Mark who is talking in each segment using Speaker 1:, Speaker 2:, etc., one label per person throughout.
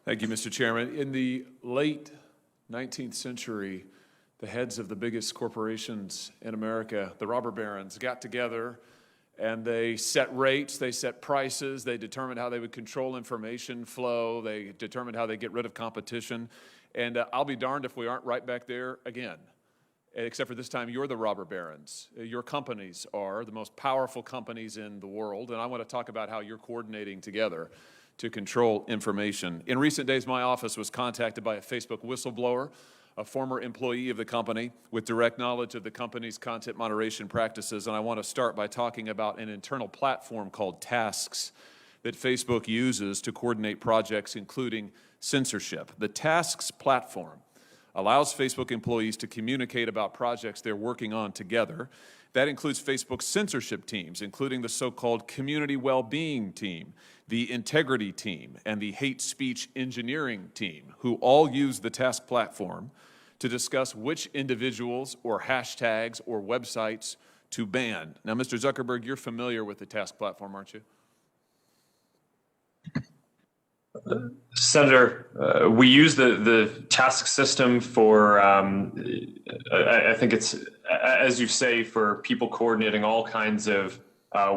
Speaker 1: Thank you, Mr. Chairman. In the late 19th century, the heads of the biggest corporations in America, the robber barons, got together and they set rates, they set prices, they determined how they would control information flow, they determined how they get rid of competition. And I'll be darned if we aren't right back there again. Except for this time, you're the robber barons. Your companies are the most powerful companies in the world, and I want to talk about how you're coordinating together to control information. In recent days, my office was contacted by a Facebook whistleblower, a former employee of the company with direct knowledge of the company's content moderation practices, and I want to start by talking about an internal platform called Tasks that Facebook uses to coordinate projects, including censorship. The Tasks platform allows Facebook employees to communicate about projects they're working on together. That includes Facebook's censorship teams, including the so-called community well-being team, the integrity team, and the hate speech engineering team, who all use the Task platform to discuss which individuals or hashtags or websites to ban. Now, Mr. Zuckerberg, you're familiar with the Task platform, aren't you?
Speaker 2: Senator, we use the task system for, I think it's, as you say, for people coordinating all kinds of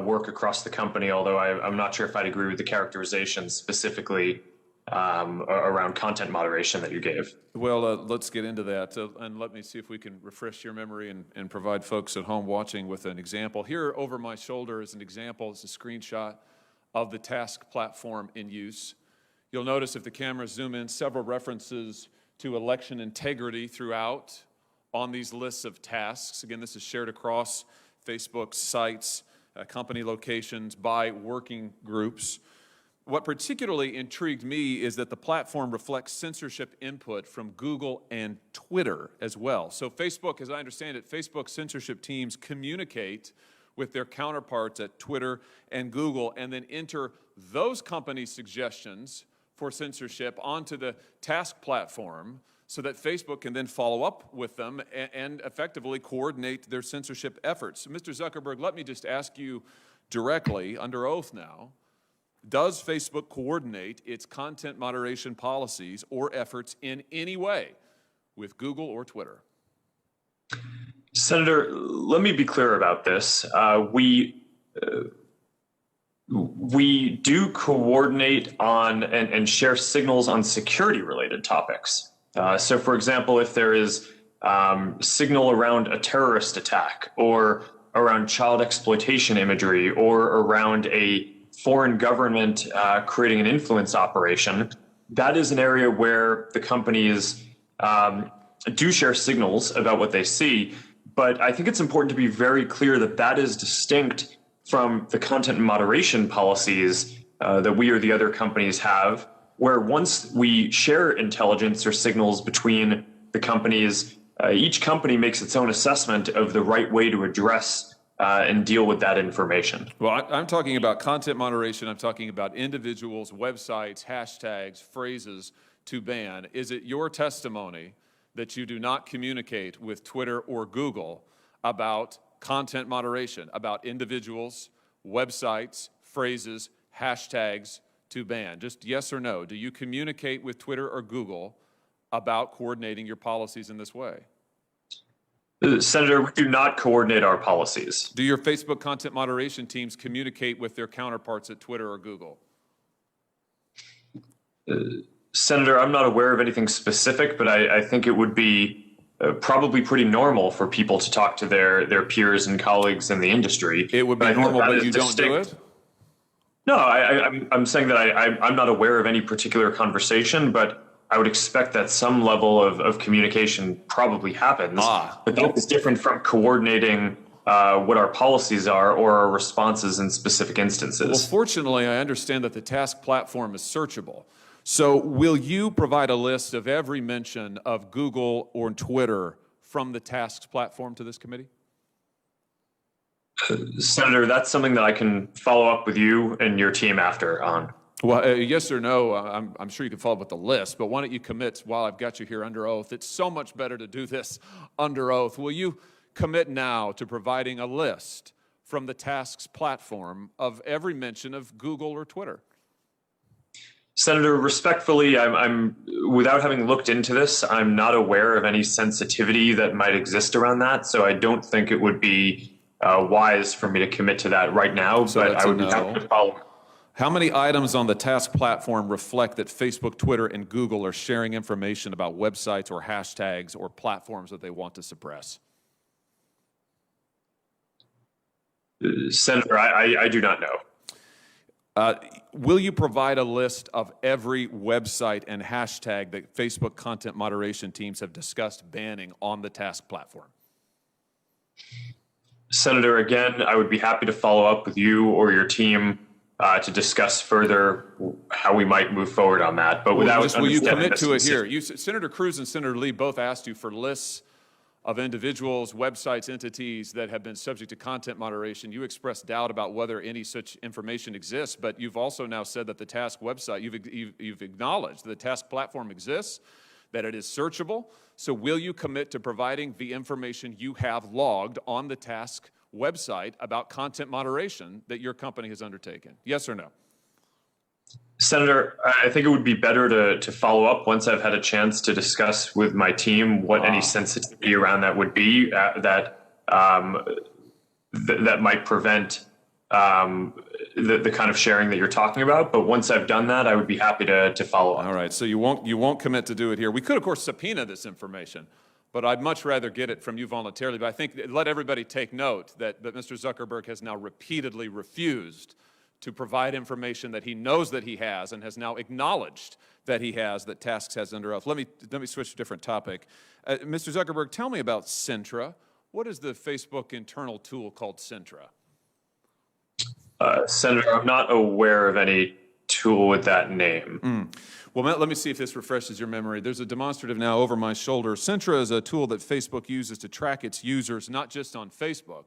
Speaker 2: work across the company, although I'm not sure if I'd agree with the characterization specifically around content moderation that you gave.
Speaker 1: Well, let's get into that, and let me see if we can refresh your memory and provide folks at home watching with an example. Here over my shoulder is an example. It's a screenshot of the Task platform in use. You'll notice if the cameras zoom in, several references to election integrity throughout on these lists of tasks. Again, this is shared across Facebook's sites, company locations, by working groups. What particularly intrigued me is that the platform reflects censorship input from Google and Twitter as well. So Facebook, as I understand it, Facebook censorship teams communicate with their counterparts at Twitter and Google and then enter those companies' suggestions for censorship onto the Task platform so that Facebook can then follow up with them and effectively coordinate their censorship efforts. So Mr. Zuckerberg, let me just ask you directly, under oath now, does Facebook coordinate its content moderation policies or efforts in any way with Google or Twitter?
Speaker 2: Senator, let me be clear about this. We do coordinate on and share signals on security-related topics. So, for example, if there is signal around a terrorist attack or around child exploitation imagery or around a foreign government creating an influence operation, that is an area where the companies do share signals about what they see. But I think it's important to be very clear that that is distinct from the content moderation policies that we or the other companies have, where once we share intelligence or signals between the companies, each company makes its own assessment of the right way to address and deal with that information.
Speaker 1: Well, I'm talking about content moderation. I'm talking about individuals, websites, hashtags, phrases to ban. Is it your testimony that you do not communicate with Twitter or Google about content moderation, about individuals, websites, phrases, hashtags to ban? Just yes or no. Do you communicate with Twitter or Google about coordinating your policies in this way?
Speaker 2: Senator, we do not coordinate our policies.
Speaker 1: Do your Facebook content moderation teams communicate with their counterparts at Twitter or Google?
Speaker 2: Senator, I'm not aware of anything specific, but I think it would be probably pretty normal for people to talk to their peers and colleagues in the industry.
Speaker 1: It would be normal, but you don't do it?
Speaker 2: No, I'm saying that I'm not aware of any particular conversation, but I would expect that some level of communication probably happens. But that is different from coordinating what our policies are or our responses in specific instances.
Speaker 1: Well, fortunately, I understand that the Task platform is searchable. So will you provide a list of every mention of Google or Twitter from the Tasks platform to this committee?
Speaker 2: Senator, that's something that I can follow up with you and your team after on.
Speaker 1: Well, yes or no, I'm sure you can follow up with the list, but why don't you commit while I've got you here under oath? It's so much better to do this under oath. Will you commit now to providing a list from the Tasks platform of every mention of Google or Twitter?
Speaker 2: Senator, respectfully, I'm without having looked into this, I'm not aware of any sensitivity that might exist around that. So I don't think it would be wise for me to commit to that right now.
Speaker 1: So
Speaker 2: but
Speaker 1: that's
Speaker 2: I
Speaker 1: a
Speaker 2: would be happy
Speaker 1: no.
Speaker 2: to follow.
Speaker 1: How many items on the task platform reflect that Facebook, Twitter, and Google are sharing information about websites or hashtags or platforms that they want to suppress?
Speaker 2: Senator, I do not know.
Speaker 1: Will you provide a list of every website and hashtag that Facebook content moderation teams have discussed banning on the task platform?
Speaker 2: Senator, again, I would be happy to follow up with you or your team to discuss further how we might move forward on that. But without
Speaker 1: will you commit to it here? Senator Cruz and Senator Lee both asked you for lists of individuals, websites, entities that have been subject to content moderation. You expressed doubt about whether any such information exists, but you've also now said that the task website, you've acknowledged that the task platform exists, that it is searchable. So will you commit to providing the information you have logged on the task website about content moderation that your company has undertaken? Yes or no?
Speaker 2: Senator, I think it would be better to follow up once I've had a chance to discuss with my team what any sensitivity around that would be that might prevent the kind of sharing that you're talking about. But once I've done that, I would be happy to follow up.
Speaker 1: All right, so you won't commit to do it here. We could, of course, subpoena this information, but I'd much rather get it from you voluntarily. But I think let everybody take note that Mr. Zuckerberg has now repeatedly refused to provide information that he knows that he has and has now acknowledged that he has, that Tasks has under oath. Let me switch to a different topic. Mr. Zuckerberg, tell me about Centra. What is the Facebook internal tool called Centra?
Speaker 2: Senator, I'm not aware of any tool with that name.
Speaker 1: Well, let me see if this refreshes your memory. There's a demonstrative now over my shoulder. Centra is a tool that Facebook uses to track its users, not just on Facebook,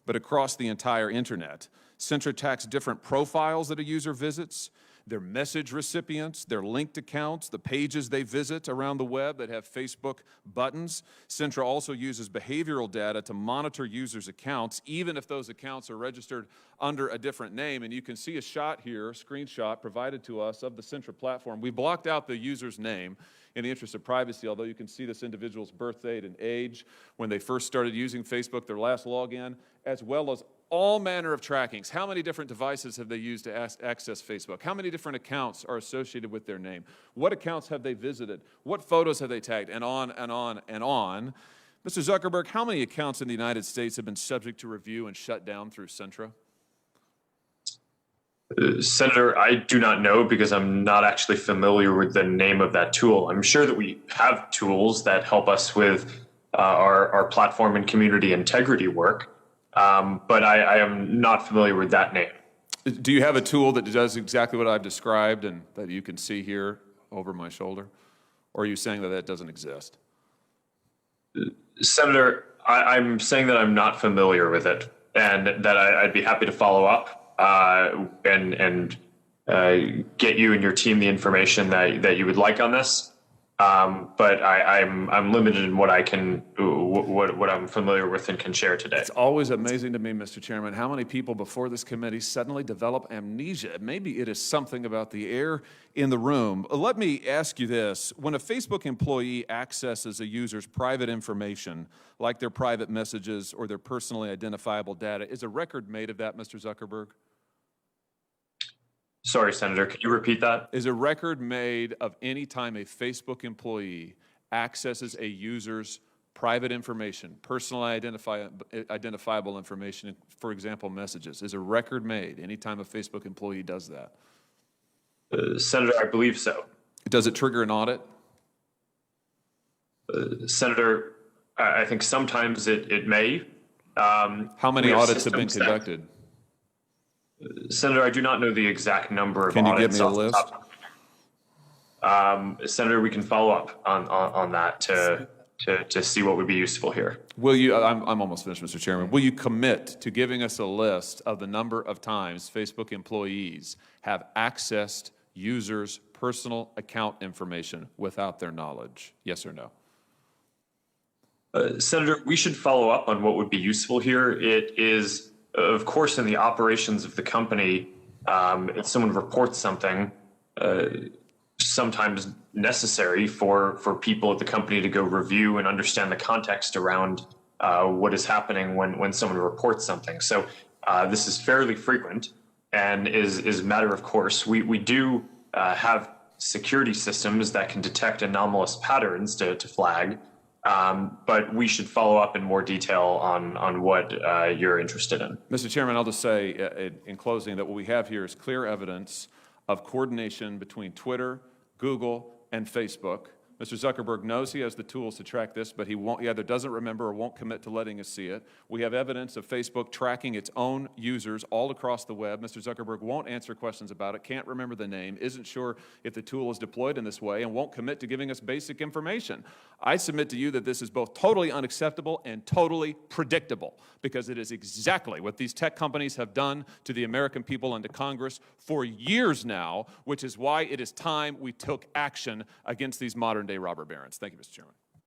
Speaker 1: but across the entire internet. Centra tracks different profiles that a user visits, their message recipients, their linked accounts, the pages they visit around the web that have Facebook buttons. Centra also uses behavioral data to monitor users' accounts, even if those accounts are registered under a different name. And you can see a shot here, a screenshot provided to us of the Centra platform. We blocked out the user's name in the interest of privacy, although you can see this individual's birth date and age, when they first started using Facebook, their last login, as well as all manner of trackings. How many different devices have they used to access Facebook? How many different accounts are associated with their name? What accounts have they visited? What photos have they tagged? And on and on and on. Mr. Zuckerberg, how many accounts in the United States have been subject to review and shut down through Centra?
Speaker 2: Senator, I do not know because I'm not actually familiar with the name of that tool. I'm sure that we have tools that help us with our platform and community integrity work, but I am not familiar with that name.
Speaker 1: Do you have a tool that does exactly what I've described and that you can see here over my shoulder? Or are you saying that that doesn't exist?
Speaker 2: Senator, I'm saying that I'm not familiar with it and that I'd be happy to follow up and get you and your team the information that you would like on this. But I'm limited in what I can, what I'm familiar with and can share today.
Speaker 1: It's always amazing to me, Mr. Chairman, how many people before this committee suddenly develop amnesia. Maybe it is something about the air in the room. Let me ask you this. When a Facebook employee accesses a user's private information, like their private messages or their personally identifiable data, is a record made of that, Mr. Zuckerberg?
Speaker 2: Sorry, Senator, could you repeat that?
Speaker 1: Is a record made of any time a Facebook employee accesses a user's private information, personally identifiable information, for example, messages? Is a record made any time a Facebook employee does that?
Speaker 2: Senator, I believe so.
Speaker 1: Does it trigger an audit?
Speaker 2: Senator, I think sometimes it may.
Speaker 1: How many audits have been conducted?
Speaker 2: Senator, I do not know the exact number of
Speaker 1: audits. Can you
Speaker 2: audits.
Speaker 1: give me a list?
Speaker 2: Senator, we can follow up on that to see what would be useful here.
Speaker 1: Will you, I'm almost finished, Mr. Chairman. Will you commit to giving us a list of the number of times Facebook employees have accessed users' personal account information without their knowledge? Yes or no?
Speaker 2: Senator, we should follow up on what would be useful here. It is, of course, in the operations of the company, if someone reports something, sometimes necessary for people at the company to go review and understand the context around what is happening when someone reports something. So this is fairly frequent and is a matter of course. We do have security systems that can detect anomalous patterns to flag, but we should follow up in more detail on what you're interested in.
Speaker 1: Mr. Chairman, I'll just say in closing that what we have here is clear evidence of coordination between Twitter, Google, and Facebook. Mr. Zuckerberg knows he has the tools to track this, but he either doesn't remember or won't commit to letting us see it. We have evidence of Facebook tracking its own users all across the web. Mr. Zuckerberg won't answer questions about it, can't remember the name, isn't sure if the tool is deployed in this way, and won't commit to giving us basic information. I submit to you that this is both totally unacceptable and totally predictable, because it is exactly what these tech companies have done to the American people and to Congress for years now, which is why it is time we took action against these modern-day robber barons. Thank you, Mr. Chairman.